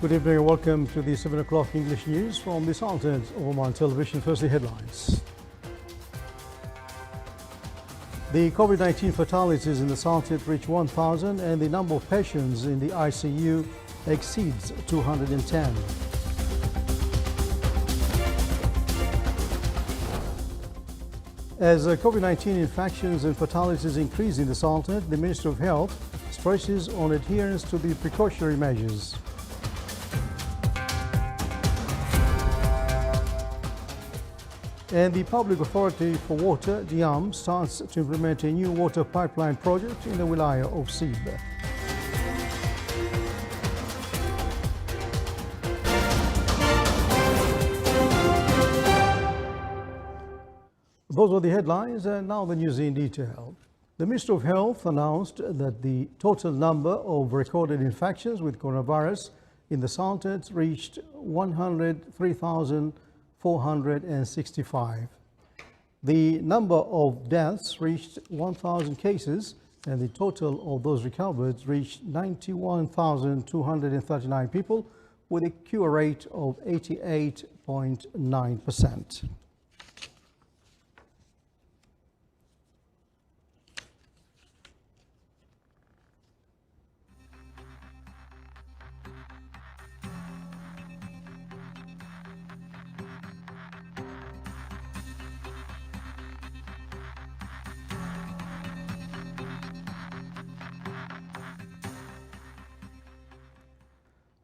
Good evening and welcome to the 7 o'clock English news from the Sultan of Oman television. First, the headlines. The COVID-19 fatalities in the Sultanate reach 1,000 and the number of patients in the ICU exceeds 210. As COVID-19 infections and fatalities increase in the Sultanate, the Minister of Health stresses on adherence to the precautionary measures. And the Public Authority for Water, DIAM, starts to implement a new water pipeline project in the Wilaya of Sib. Those were the headlines, and now the news in detail. The Minister of Health announced that the total number of recorded infections with coronavirus in the Sultanate reached 103,465. The number of deaths reached 1,000 cases, and the total of those recovered reached 91,239 people, with a cure rate of 88.9%.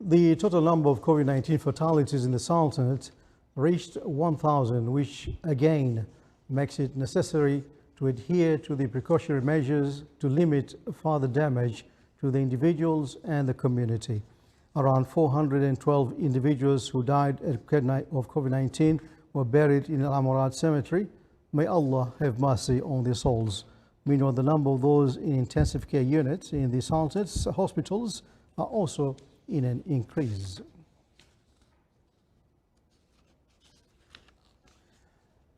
The total number of COVID-19 fatalities in the Sultanate reached 1,000, which again makes it necessary to adhere to the precautionary measures to limit further damage to the individuals and the community. Around 412 individuals who died of COVID-19 were buried in Al-Amurat Cemetery. May Allah have mercy on their souls. Meanwhile, the number of those in intensive care units in the Sultanate's hospitals are also in an increase.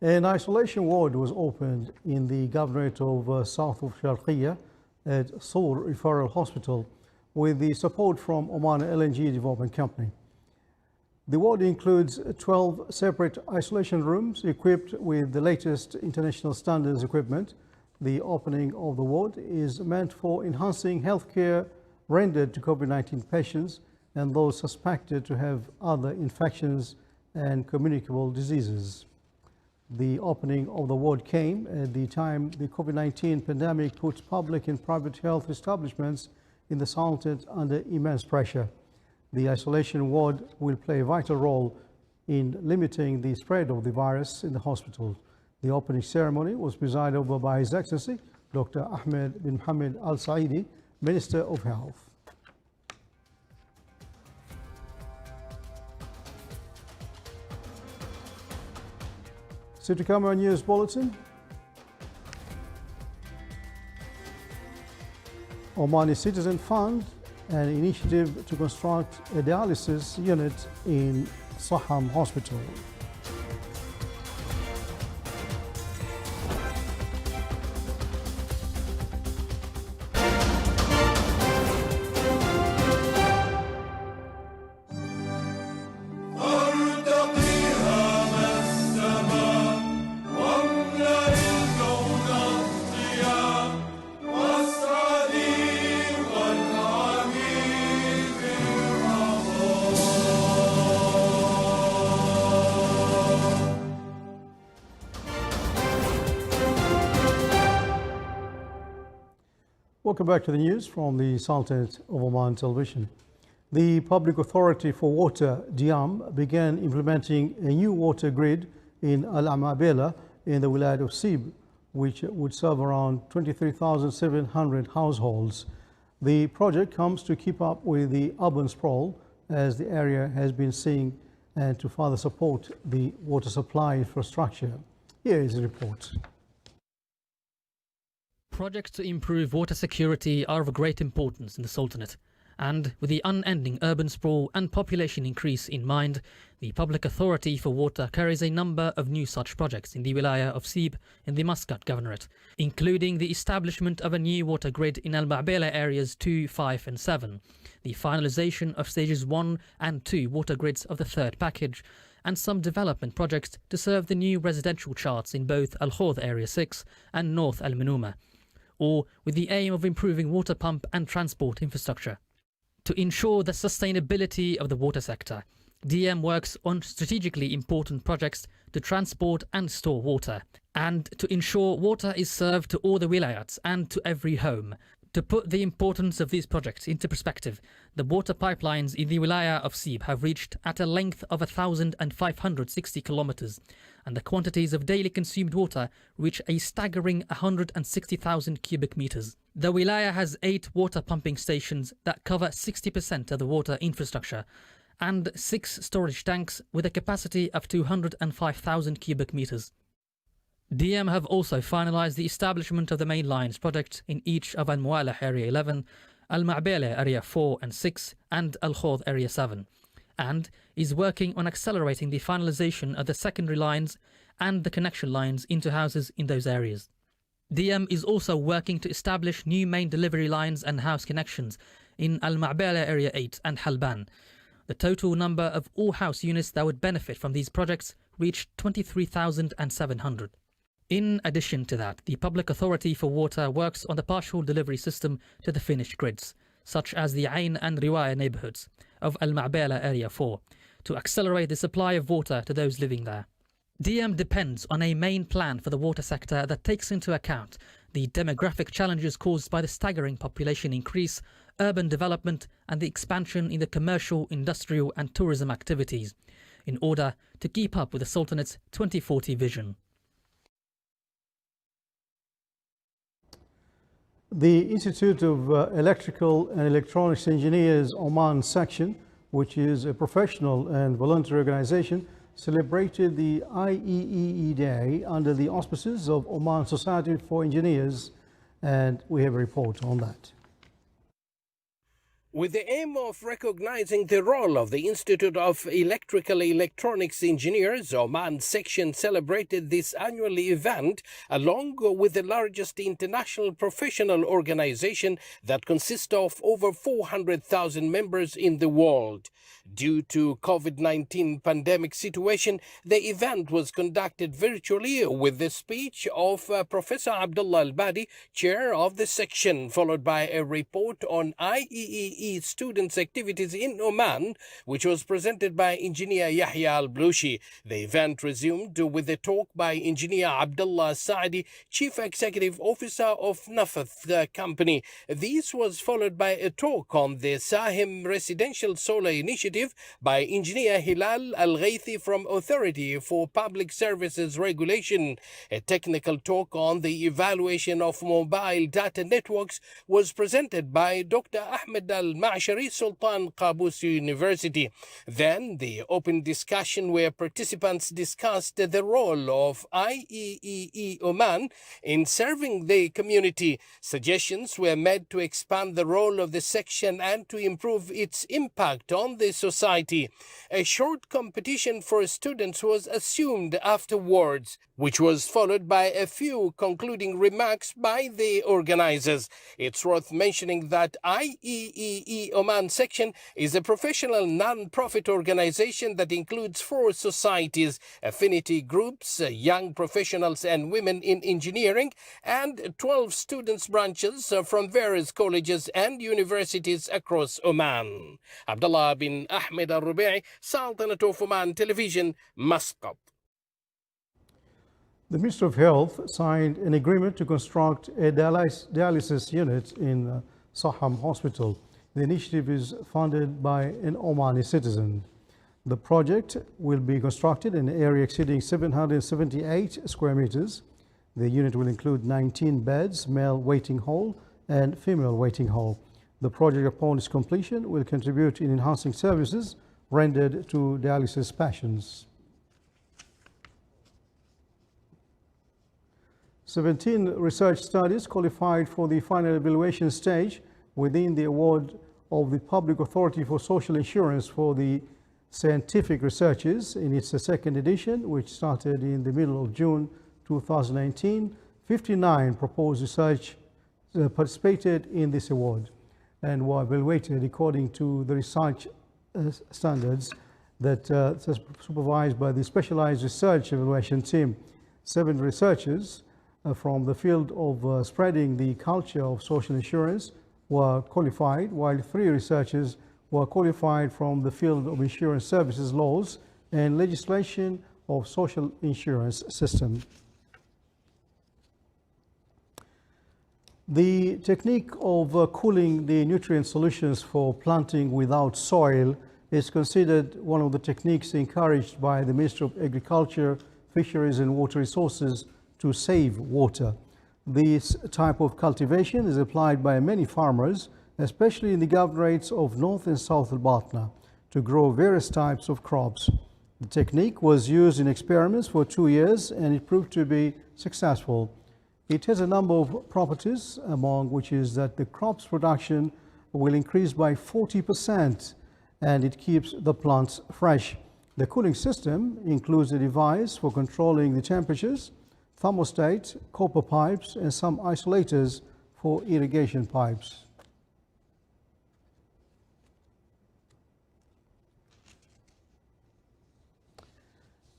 An isolation ward was opened in the governorate of south of Sharqiya at Sour Referral Hospital with the support from Oman LNG Development Company. The ward includes 12 separate isolation rooms equipped with the latest international standards equipment. The opening of the ward is meant for enhancing healthcare rendered to COVID-19 patients and those suspected to have other infections and communicable diseases. The opening of the ward came at the time the COVID-19 pandemic puts public and private health establishments in the Sultanate under immense pressure. The isolation ward will play a vital role in limiting the spread of the virus in the hospital. The opening ceremony was presided over by His Excellency Dr. Ahmed bin Mohammed Al Saidi, Minister of Health. City Camera News Bulletin. Omani Citizen Fund, an initiative to construct a dialysis unit in Saham Hospital. Welcome back to the news from the Sultanate of Oman television. The Public Authority for Water, DIAM, began implementing a new water grid in Al-Amabela in the Wilayah of Sib, which would serve around 23,700 households. The project comes to keep up with the urban sprawl as the area has been seeing and to further support the water supply infrastructure. Here is a report. Projects to improve water security are of great importance in the Sultanate. And with the unending urban sprawl and population increase in mind, the Public Authority for Water carries a number of new such projects in the Wilaya of Sib in the Muscat Governorate, including the establishment of a new water grid in Al-Ma'bela areas 2, 5 and 7, the finalisation of stages 1 and 2 water grids of the third package, and some development projects to serve the new residential charts in both Al-Khawd Area 6 and North Al-Manuma, or with the aim of improving water pump and transport infrastructure. To ensure the sustainability of the water sector, DM works on strategically important projects to transport and store water, and to ensure water is served to all the wilayats and to every home. To put the importance of these projects into perspective, the water pipelines in the Wilaya of Sib have reached at a length of 1,560 kilometers, and the quantities of daily consumed water reach a staggering 160,000 cubic meters. The Wilaya has 8 water pumping stations that cover 60% of the water infrastructure, and 6 storage tanks with a capacity of 205,000 cubic meters. DM have also finalised the establishment of the main lines project in each of Al-Muwalah Area 11, Al-Ma'bela Area 4 and 6 and Al-Khawd Area 7, and is working on accelerating the finalisation of the secondary lines and the connection lines into houses in those areas. DM is also working to establish new main delivery lines and house connections in Al-Ma'bela Area 8 and Halban. The total number of all house units that would benefit from these projects reached 23,700. In addition to that, the Public Authority for Water works on the partial delivery system to the finished grids, such as the Ain and Riwaya neighbourhoods of Al-Ma'bela Area 4, to accelerate the supply of water to those living there. DM depends on a main plan for the water sector that takes into account the demographic challenges caused by the staggering population increase, urban development and the expansion in the commercial, industrial and tourism activities, in order to keep up with the Sultanate's 2040 vision. The Institute of Electrical and Electronics Engineers Oman section, which is a professional and voluntary organization, celebrated the IEEE Day under the auspices of Oman Society for Engineers, and we have a report on that. With the aim of recognizing the role of the Institute of Electrical Electronics Engineers, Oman section celebrated this annual event along with the largest international professional organization that consists of over 400,000 members in the world. Due to COVID-19 pandemic situation, the event was conducted virtually with the speech of Professor Abdullah Al-Badi, chair of the section, followed by a report on IEEE students' activities in Oman, which was presented by Engineer Yahya Al-Blushi. The event resumed with a talk by Engineer Abdullah Saadi, Chief Executive Officer of Nafath Company. This was followed by a talk on the Sahim Residential Solar Initiative by Engineer Hilal Al-Ghaithi from Authority for Public Services Regulation. A technical talk on the evaluation of mobile data networks was presented by Dr. Ahmed Al-Ma'shari, Sultan Qaboos University. Then the open discussion where participants discussed the role of IEEE Oman in serving the community. Suggestions were made to expand the role of the section and to improve its impact on the society. A short competition for students was assumed afterwards, which was followed by a few concluding remarks by the organizers. It's worth mentioning that IEEE Oman section is a professional non-profit organization that includes 4 societies, affinity groups, young professionals and women in engineering, and 12 students branches from various colleges and universities across Oman. Abdullah bin Ahmed Al-Rubai, Sultanate of Oman Television, Muscat. The Ministry of Health signed an agreement to construct a dialysis unit in Saham Hospital. The initiative is funded by an Omani citizen. The project will be constructed in an area exceeding 778 square meters. The unit will include 19 beds, male waiting hall and female waiting hall. The project, upon its completion, will contribute in enhancing services rendered to dialysis patients. 17 research studies qualified for the final evaluation stage within the award of the Public Authority for Social Insurance for the Scientific Researches in its second edition, which started in the middle of June 2019. 59 proposed research participated in this award and were evaluated according to the research standards that supervised by the Specialized Research Evaluation Team. 7 researchers from the field of spreading the culture of social insurance were qualified, while 3 researchers were qualified from the field of insurance services laws and legislation of social insurance system. The technique of cooling the nutrient solutions for planting without soil is considered one of the techniques encouraged by the Ministry of Agriculture, Fisheries and Water Resources to save water. This type of cultivation is applied by many farmers, especially in the governorates of North and South Al-Batna, to grow various types of crops. The technique was used in experiments for 2 years and it proved to be successful. It has a number of properties, among which is that the crop's production will increase by 40% and it keeps the plants fresh. The cooling system includes a device for controlling the temperatures, thermostat, copper pipes, and some isolators for irrigation pipes.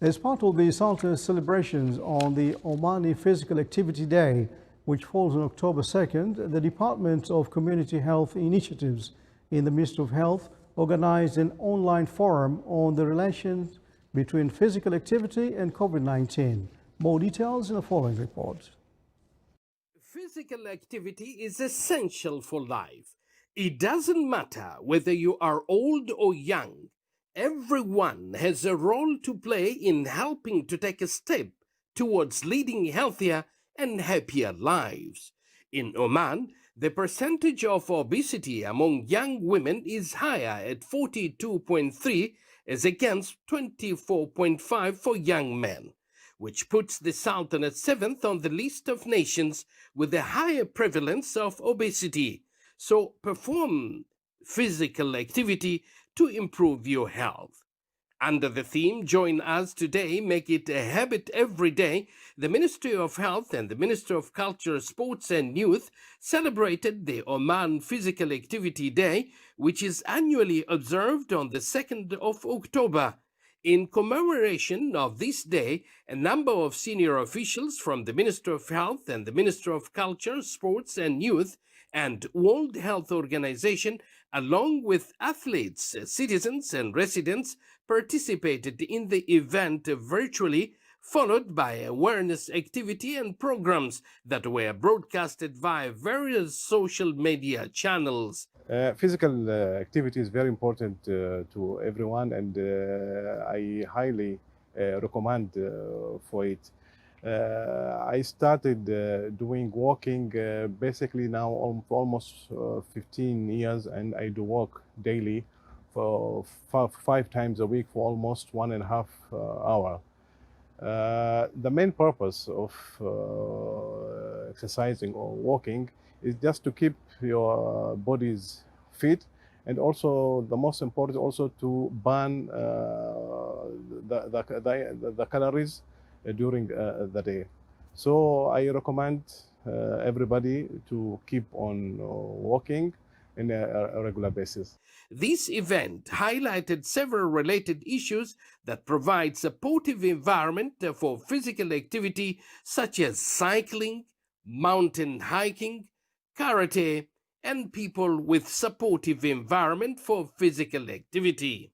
As part of the Sultan's celebrations on the Omani Physical Activity Day, which falls on October 2nd, the Department of Community Health Initiatives in the Ministry of Health organized an online forum on the relations between physical activity and COVID-19. More details in the following report. Physical activity is essential for life. It doesn't matter whether you are old or young. Everyone has a role to play in helping to take a step towards leading healthier and happier lives. In Oman, the percentage of obesity among young women is higher at 42.3 as against 24.5 for young men, which puts the Sultanate 7th on the list of nations with a higher prevalence of obesity. So perform physical activity to improve your health. Under the theme, Join Us Today, Make It a Habit Every Day, the Ministry of Health and the Ministry of Culture, Sports and Youth celebrated the Oman Physical Activity Day, which is annually observed on the 2nd of October. In commemoration of this day, a number of senior officials from the Ministry of Health and the Ministry of Culture, Sports and Youth and World Health Organization, along with athletes, citizens and residents, participated in the event virtually, followed by awareness activity and programs that were broadcasted via various social media channels. Physical activity is very important to everyone, and I highly recommend for it. I started doing walking basically now almost 15 years, and I do walk daily for 5 times a week for almost 1.5 hours. The main purpose of exercising or walking is just to keep your bodies fit, and also the most important also to burn the calories during the day. So I recommend everybody to keep on walking on a regular basis. This event highlighted several related issues that provide supportive environment for physical activity such as cycling, mountain hiking, karate, and people with supportive environment for physical activity.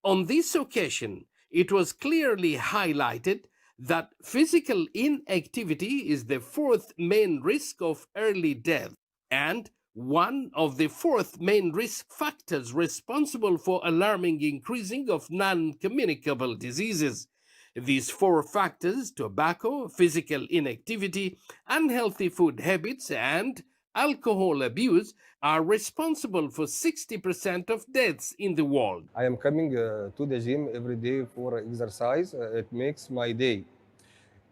On this occasion, it was clearly highlighted that physical inactivity is the 4th main risk of early death and one of the 4th main risk factors responsible for alarming increasing of non-communicable diseases. These 4 factors, tobacco, physical inactivity, unhealthy food habits, and alcohol abuse, are responsible for 60% of deaths in the world. I am coming to the gym every day for exercise. It makes my day.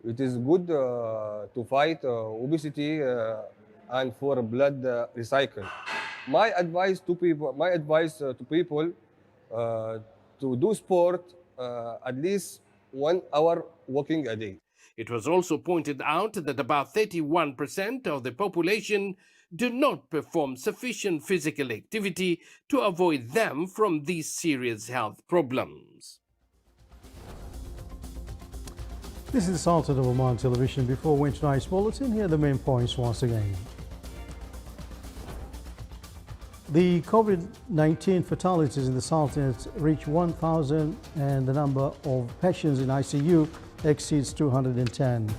It is good to fight obesity and for blood recycle. My advice to people to do sport at least 1 hour walking a day. It was also pointed out that about 31% of the population do not perform sufficient physical activity to avoid them from these serious health problems. This is the Sultan of Oman Television. Before we went tonight's bulletin, here are the main points once again. The COVID-19 fatalities in the Sultanate reach 1,000 and the number of patients in ICU exceeds 210.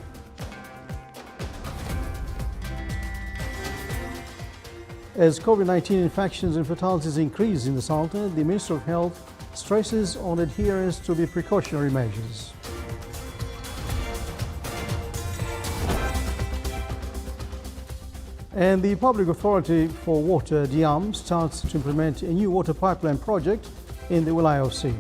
As COVID-19 infections and fatalities increase in the Sultanate, the Minister of Health stresses on adherence to the precautionary measures. And the Public Authority for Water, DIAM, starts to implement a new water pipeline project in the Wilaya of Sib.